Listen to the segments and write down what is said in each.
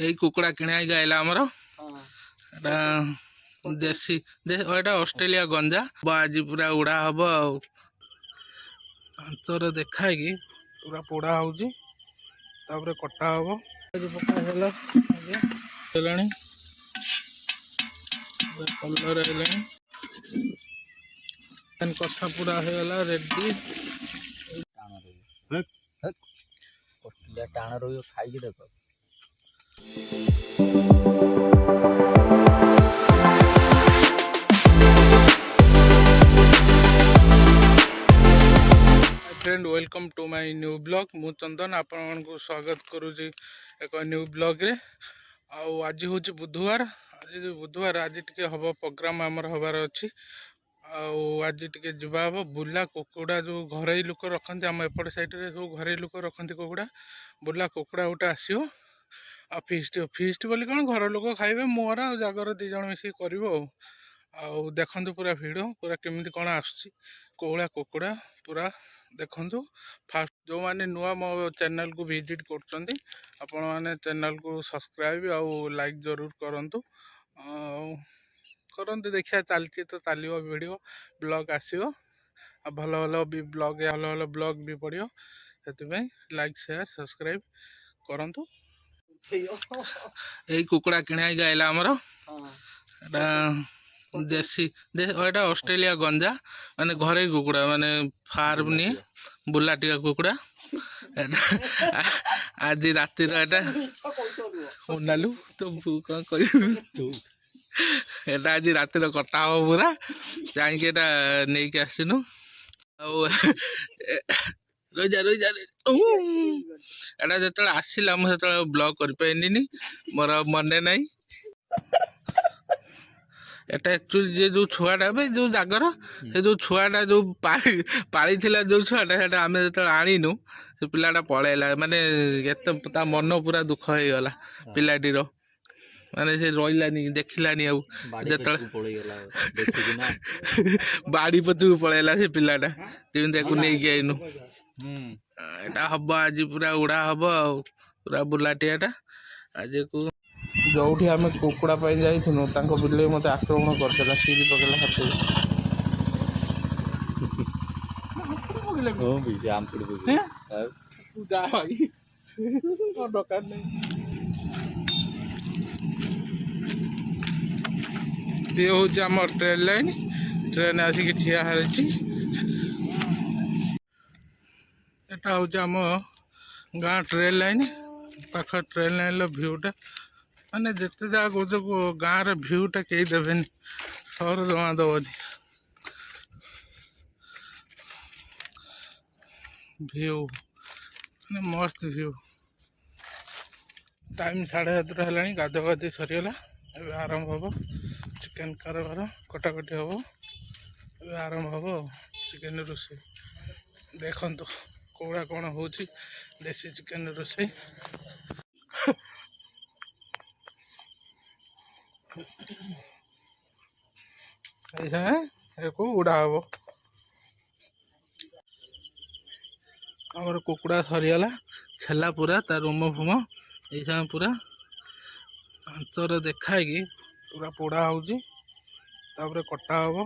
এই কুকুଡ଼ା କିଣା ହେଇକି ଆଇଲା ଆମର। ଏଟା ଦେଶୀ ଏଟା ଅଷ୍ଟ୍ରେଲିଆ ଗଞ୍ଜା ଆଜି ପୁରା ଉଡ଼ା ହବ ଆଉ ଆଞ୍ଚରେ ଦେଖାଇକି ପୁରା ପୋଡ଼ା ହଉଛି ତାପରେ କଟା ହବ। ହେଲାଣି କଲର ହେଲାଣି କଷା ପୁରା ହେଇଗଲା ରେଡି। ଟାଣ ରହିବ ଖାଇକି ଦେଖ। Friend welcome to my new blog. मु चंदन आपण को स्वागत करुँच एक न्यू ब्लॉग रे। आज हूँ बुधवार। आज टी हम प्रोग्राम आमर हबार अच्छी। आज टी जुबा हम बुला कुकुड़ा जो घर लोक रखते आम एपट साइड रे सब घर लोक रखते कुकुड़ा बुला कुकुड़ा गोटे आसो आ फिस्ट फिस्ट बोली कौन घर लोक खाइबे मोर आ जागर दी जन मिसिक कर देखु पूरा भिड़ पूरा केमी कौन आसूँ कोहला कुकुड़ा पूरा देखु। फास्ट जो मैंने नुआ मो चैनल को विजिट करते आपण मैंने चैनल को सब्सक्राइब आउ लाइक जरूर करंतु करंतु देखिए चलती तो चलो वीडियो ब्लॉग आसो भल भल भी ब्लॉग भल भल ब्लॉग भी पड़ो से लाइक शेयर सब्सक्राइब करंतु। यही कुकुड़ा किଣା ହେଇକି ଆଇଲା ଆମର। ଏଟା देशी एटा ऑस्ट्रेलिया गंजा माने घरे कुकुड़ा माने फार्म नहीं बुलाटिया कुकुड़ा। आज राति उनालू तो कौन कह आज राति कटा हम पूरा जाइए नहीं कि आसनु रहीजा रहीजा एटा जो आसला मुझे ब्लॉग कर पारि मोर मन नहीं। एटा एक्चुअली जे जो छुआटा जो जागर से जो छुआटा जो पाली जो छुआटा से आम जो आणीनु से पिलाटा पलैला माने ता मन पूरा दुख हो गला पिलाटीर माने से रही देखलानी बाड़ी पचू पलैला से पिलाटा जमी नहीं आईनु। एटा हम आज पूरा उड़ा हम पूरा बुलाटियाटा आज को जो आम कुकुड़ा जाइनु बिले मत आक्रमण करदेला सीरी पकेला हाथ दरकार नहीं। ये हूँ आम ट्रेन लाइन ट्रेन आसिक ठिया है। एटा हूँ आम गाँ ट्रेन लाइन पाख ट्रेन लाइन भ्यूटा माने जिते जगह कौच गाँव भ्यूटा कई देवे सहर जमा दबनी भ्यू माने मस्त भ्यू। टाइम 7:30 है गाध गाधी सरीगला ए आरंभ हम चिकेन कारबार कटाकटी हम ए आरंभ हम चिकेन रोसे देखु कौड़ा कौन हो देसी चिकेन रोसे। को उड़ा हम आमर कुकुड़ा सरीगला छेला पूरा ता रोम फुम ये पूरा आंचर देखाई पूरा पोड़ा होची तापर कटा हम।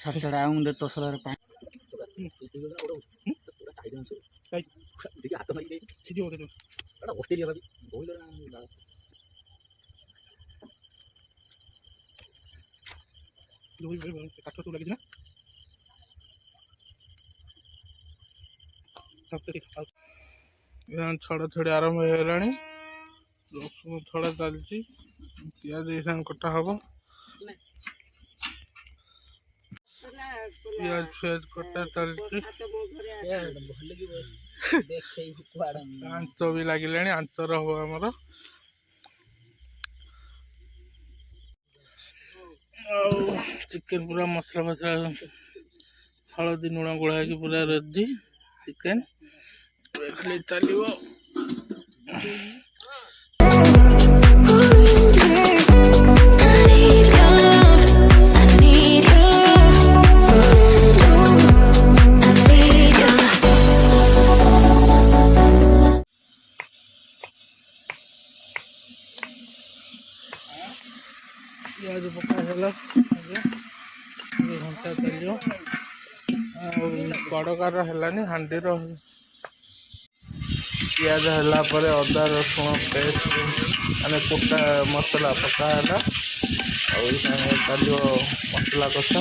साढ़े साढ़े आऊँ तो सर काठ सब लगी छड़ा छड़ी आरंभ हो गला रसुण छड़ा चलती पिज कटा हम पिज फिज कटा चलती आंच भी लगे आंचर हम आमर चिकेन पूरा मसला फसला हलदी लुण गोड़ा पूरा रेडी चिकेन चलो। ଘଣ୍ଟା ଚାଲିବ ଆଉ କଡ଼କାର ହେଲାନି ହାଣ୍ଡିର ପିଆଜ ହେଲା ପରେ ଅଦା ରସୁଣ ପେଷ୍ଟ ମାନେ କୁଟା ମସଲା ପକା ହେଲା ଆଉ ଏଇ ସାଙ୍ଗେ ଚାଲିବ ମସଲା କଷା।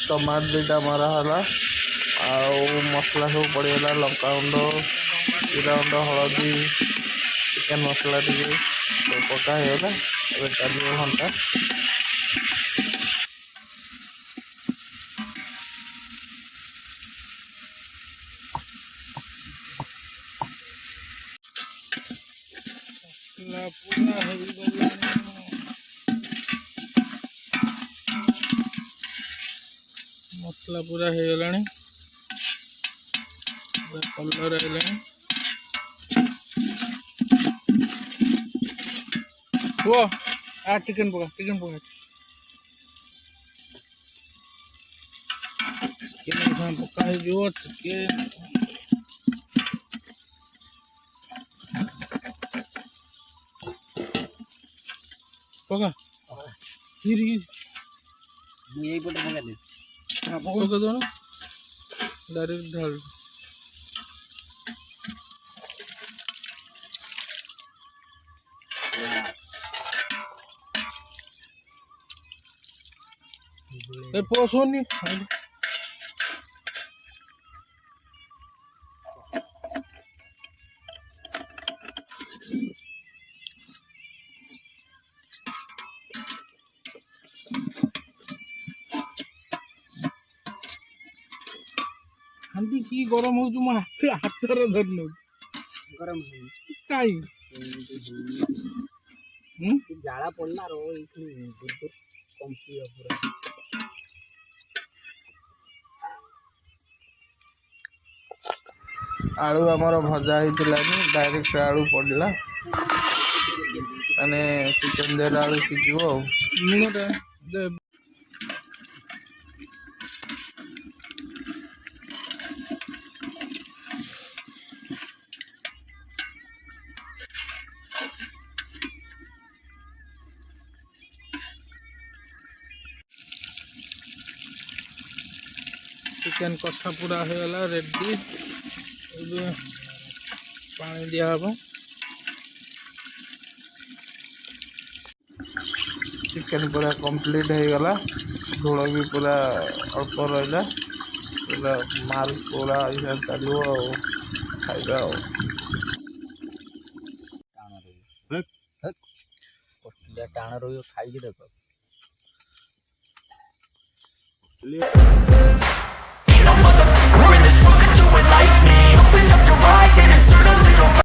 ଟମାଟୋ ଦୁଇଟା ମରା ହେଲା ଆଉ ମସଲା ସବୁ ପଡ଼ିଗଲା ଲଙ୍କାଗୁଣ୍ଡ ଜିରା ଗୁଣ୍ଡ ହଳଦୀ ଚିକେନ୍ ମସଲା ଟିକେ ସବୁ ପକା ହେଇଗଲା। ଏବେ ଚାଲିବ ଘଣ୍ଟା। ପୁରା ହେଇଗଲାଣି ମସଲା ପୁରା ହେଇଗଲାଣି ପୁରା କଲର୍ ହେଇଗଲାଣି। ପୁଅ ଚିକେନ୍ ପକା ଚିକେନ୍ ସାଙ୍ଗେ ପକା ହେଇଯିବ ଚିକେନ୍। ପକା ଏଇପଟେ ପକାଇଦେ। ପକା ଦଉନ ଡାଇରେକ୍ଟ ଢାଳ। ଏ ପୁଅ ଶୁଣନି ହାଣ୍ଡି କି ଗରମ ହଉଛି ମୋ ହାତରେ ଧରି ନଉଛି ଗରମ କାଇଁ ଜାଳ ପଡ଼ିଲା ର ଏଇଠି କମ୍ପିବ ପୁରା। ଆଳୁ ଆମର ଭଜା ହେଇଥିଲାନି ଡାଇରେକ୍ଟ ଆଳୁ ପଡ଼ିଲା ମାନେ ଚିକେନ୍ ଦେଢ଼ ଆଳୁ ସିଝିବ ଆଉ ଲୁଣଟା चिकेन कषा पूरा होगा रेडी। पानी दिया हब चिकेन पूरा कंप्लीट हो गला झोल भी पूरा अल्प रहा पूरा माल पूरा चलो खाଇବା टाण रही खाई देख।